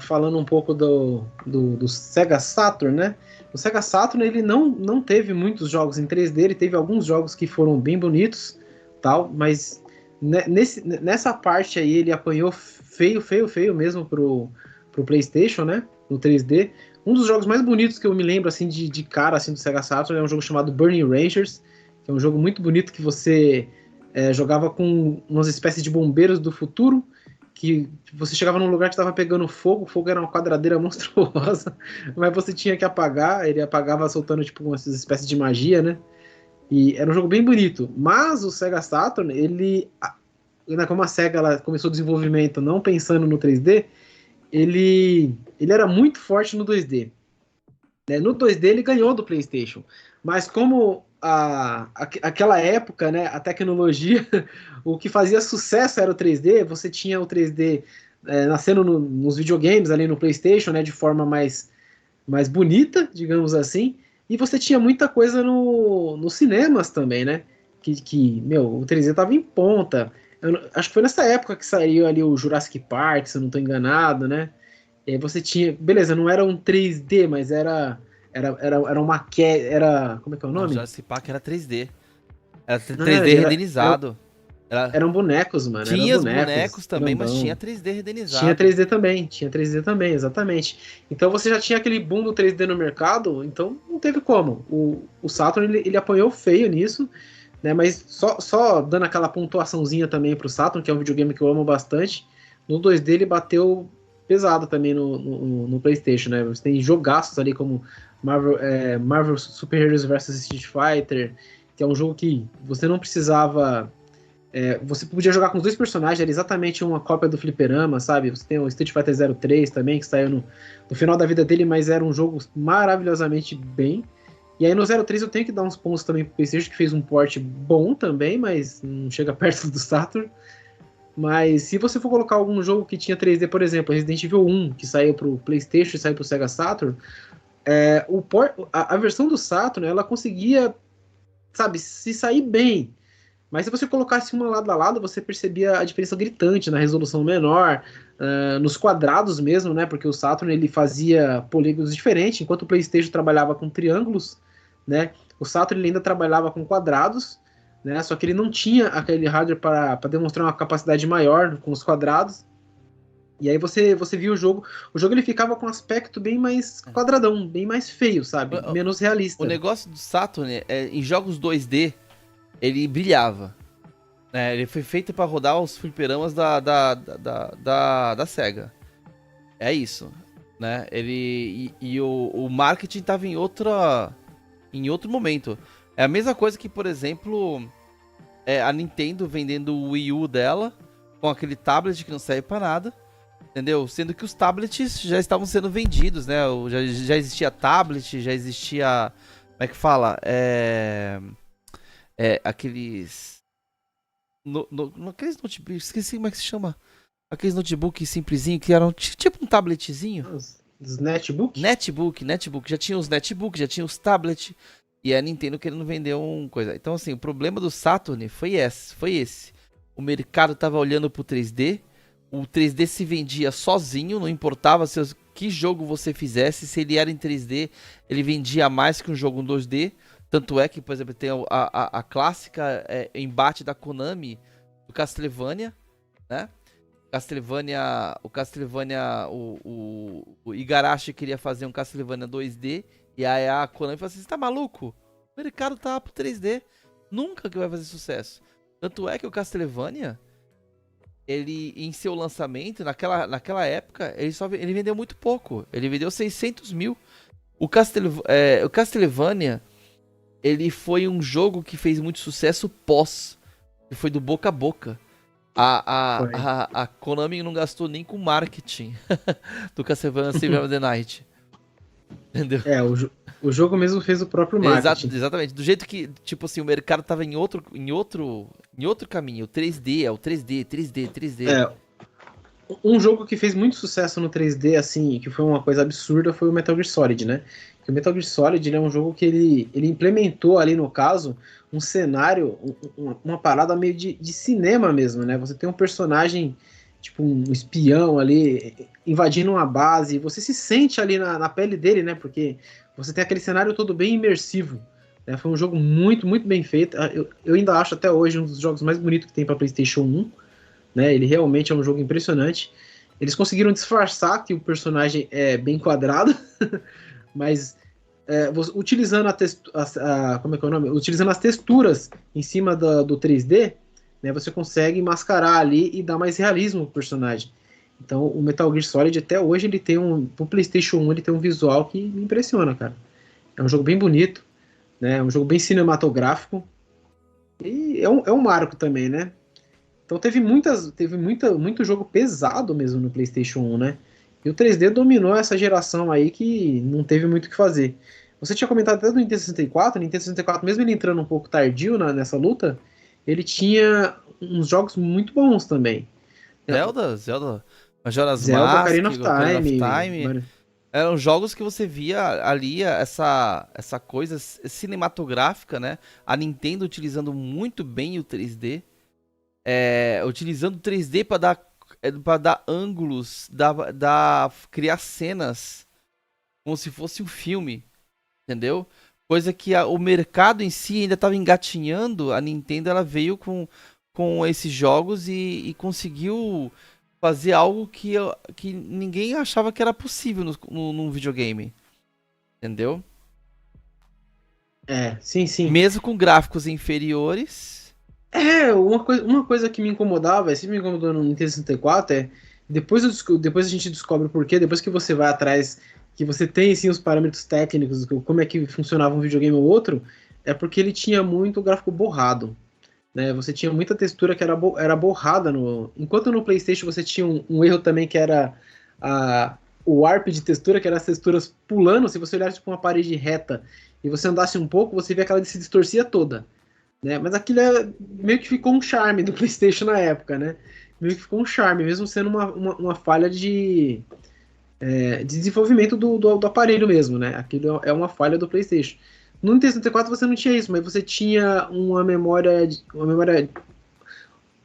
falando um pouco do Sega Saturn, né? O Sega Saturn, ele não teve muitos jogos em 3D, ele teve alguns jogos que foram bem bonitos, tal, mas nessa parte aí ele apanhou feio mesmo pro PlayStation, né? No 3D. Um dos jogos mais bonitos que eu me lembro, assim, de cara, assim, do Sega Saturn é um jogo chamado Burning Rangers, que é um jogo muito bonito que você jogava com umas espécies de bombeiros do futuro, que você chegava num lugar que estava pegando fogo, o fogo era uma quadradeira monstruosa, mas você tinha que apagar, ele apagava soltando tipo umas espécies de magia, né? E era um jogo bem bonito. Mas o Sega Saturn, como a Sega ela começou o desenvolvimento não pensando no 3D, ele era muito forte no 2D. Né? No 2D ele ganhou do PlayStation, mas como aquela época, né, a tecnologia, o que fazia sucesso era o 3D, você tinha o 3D nascendo nos videogames ali no PlayStation, né, de forma mais bonita, digamos assim, e você tinha muita coisa nos cinemas também, né, meu, o 3D tava em ponta. Acho que foi nessa época que saiu ali o Jurassic Park, se eu não estou enganado, né, e aí você tinha, beleza, não era um 3D, mas era uma era, como é que é o Não, nome? Jurassic Park era 3D. Era Não, não, 3D renderizado. eram bonecos, mano, eram Tinha os bonecos, bonecos também, mas tinha grandão. 3D Tinha renderizado. 3D também, tinha 3D também, exatamente. Então você já tinha aquele boom do 3D no mercado, então não teve como. O Saturn, ele apanhou feio nisso, né, mas só dando aquela pontuaçãozinha também pro Saturn, que é um videogame que eu amo bastante, no 2D ele bateu pesado também no PlayStation, né? Você tem jogaços ali como Marvel Super Heroes vs Street Fighter, que é um jogo que você não precisava. Você podia jogar com os dois personagens, era exatamente uma cópia do Fliperama, sabe? Você tem o Street Fighter 03 também, que saiu no final da vida dele, mas era um jogo maravilhosamente bem. E aí no 03 eu tenho que dar uns pontos também pro PlayStation, que fez um port bom também, mas não chega perto do Saturn. Mas se você for colocar algum jogo que tinha 3D, por exemplo, Resident Evil 1, que saiu pro PlayStation e saiu pro Sega Saturn, a versão do Saturn, ela conseguia, sabe, se sair bem. Mas se você colocasse uma lado a lado, você percebia a diferença gritante na resolução menor, nos quadrados mesmo, né? Porque o Saturn ele fazia polígonos diferentes, enquanto o PlayStation trabalhava com triângulos, né? O Saturn ele ainda trabalhava com quadrados, né? Só que ele não tinha aquele hardware para demonstrar uma capacidade maior com os quadrados. E aí você via o jogo ele ficava com um aspecto bem mais quadradão, bem mais feio, sabe? Menos O realista. negócio do Saturn em jogos 2D, ele brilhava. Né? Ele foi feito para rodar os fliperamas da SEGA. É isso. Né? O marketing tava em outro momento. É a mesma coisa que, por exemplo, a Nintendo vendendo o Wii U dela com aquele tablet que não serve para nada. Entendeu? Sendo que os tablets já estavam sendo vendidos, né? Já existia tablet, já existia. Como é que fala? Aqueles. Aqueles notebooks. Esqueci como é que se chama. Aqueles notebooks simplesinho que eram tipo um tabletzinho. Os netbook? Netbook. Já tinha os netbooks, já tinha os tablets. E a Nintendo querendo vender uma coisa. Então, assim, o problema do Saturn foi esse. O mercado tava olhando pro 3D. O 3D se vendia sozinho, não importava que jogo você fizesse, se ele era em 3D, ele vendia mais que um jogo em 2D. Tanto é que, por exemplo, tem a clássica embate da Konami do Castlevania, né? O Castlevania, o Igarashi queria fazer um Castlevania 2D, e aí a Konami falou assim, você tá maluco? O mercado tá pro 3D, nunca que vai fazer sucesso. Tanto é que o Castlevania, ele, em seu lançamento, naquela época, ele vendeu muito pouco. Ele vendeu 600 mil. O Castlevania, ele foi um jogo que fez muito sucesso pós. Que foi do boca a boca. A Konami não gastou nem com marketing do Castlevania Symphony of the Night. Entendeu? O jogo mesmo fez o próprio marketing. Exatamente. Do jeito que, tipo assim, o mercado tava em outro caminho. O 3D, é o 3D. Um jogo que fez muito sucesso no 3D, assim, que foi uma coisa absurda, foi o Metal Gear Solid, né? Que o Metal Gear Solid ele é um jogo que ele implementou ali, no caso, um cenário, uma parada meio de cinema mesmo, né? Você tem um personagem tipo um espião ali invadindo uma base, você se sente ali na pele dele, né? Porque você tem aquele cenário todo bem imersivo. Né? Foi um jogo muito, muito bem feito. Eu ainda acho até hoje um dos jogos mais bonitos que tem para PlayStation 1. Né? Ele realmente é um jogo impressionante. Eles conseguiram disfarçar que o personagem é bem quadrado, mas utilizando como é que é o nome? Utilizando as texturas em cima do 3D, né, você consegue mascarar ali e dar mais realismo pro personagem. Então, o Metal Gear Solid até hoje ele tem pro PlayStation 1 ele tem um visual que me impressiona, cara. É um jogo bem bonito, né? É um jogo bem cinematográfico e é um marco também, né? Então muito jogo pesado mesmo no PlayStation 1, né? E o 3D dominou essa geração aí que não teve muito o que fazer. Você tinha comentado até do Nintendo 64, o Nintendo 64, mesmo ele entrando um pouco tardio nessa luta, ele tinha uns jogos muito bons também. Zelda, Majora's Zelda, Mask, Ocarina of Ocarina of Time, Time, eram jogos que você via ali essa coisa cinematográfica, né? A Nintendo utilizando muito bem o 3D, utilizando o 3D para dar ângulos, criar cenas como se fosse um filme, entendeu? Coisa que o mercado em si ainda estava engatinhando, a Nintendo ela veio com esses jogos e conseguiu fazer algo que ninguém achava que era possível num videogame, entendeu? Sim, sim. Mesmo com gráficos inferiores. Uma coisa que me incomodava, sempre me incomodou no Nintendo 64 depois a gente descobre o porquê, depois que você vai atrás, que você tem sim os parâmetros técnicos, como é que funcionava um videogame ou outro, é porque ele tinha muito gráfico borrado, né? Você tinha muita textura que era borrada enquanto no PlayStation você tinha um erro também que era o warp de textura, que eram as texturas pulando, se você olhasse tipo uma parede reta e você andasse um pouco, você via que ela se distorcia toda, né? Mas aquilo meio que ficou um charme do PlayStation na época, né? Meio que ficou um charme, mesmo sendo uma falha de desenvolvimento do aparelho mesmo, né? Aquilo é uma falha do PlayStation. No Nintendo 64 você não tinha isso, mas você tinha uma memória.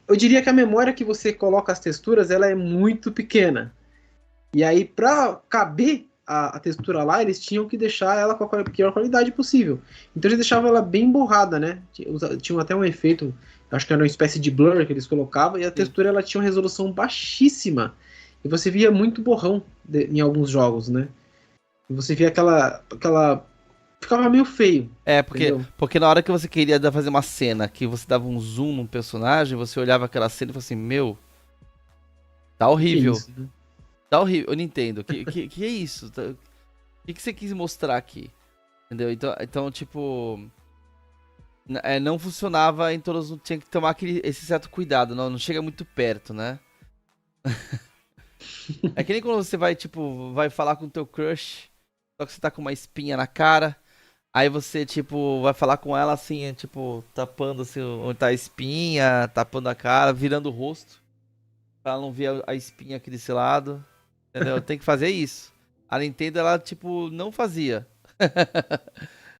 Eu diria que a memória que você coloca as texturas, ela é muito pequena. E aí, para caber a textura lá, eles tinham que deixar ela com a pior qualidade possível. Então eles deixavam ela bem borrada, né? Tinha até um efeito, acho que era uma espécie de blur que eles colocavam, e a Sim. textura ela tinha uma resolução baixíssima. E você via muito borrão em alguns jogos, né? E você via aquela. Ficava meio feio, entendeu? Porque na hora que você queria fazer uma cena, que você dava um zoom num personagem, você olhava aquela cena e falava assim, meu, tá Que é horrível. isso, né? Tá horrível, eu não entendo. Que é isso? O que você quis mostrar aqui? Entendeu? Então tipo. Não funcionava em todos. Tinha que tomar esse certo cuidado, não chega muito perto, né? É que nem quando você vai, tipo, vai falar com o teu crush, só que você tá com uma espinha na cara. Aí você, tipo, vai falar com ela assim, tipo, tapando assim, onde tá a espinha, tapando a cara, virando o rosto. Pra ela não ver a espinha aqui desse lado. Entendeu? Tem que fazer isso. A Nintendo, ela, tipo, não fazia.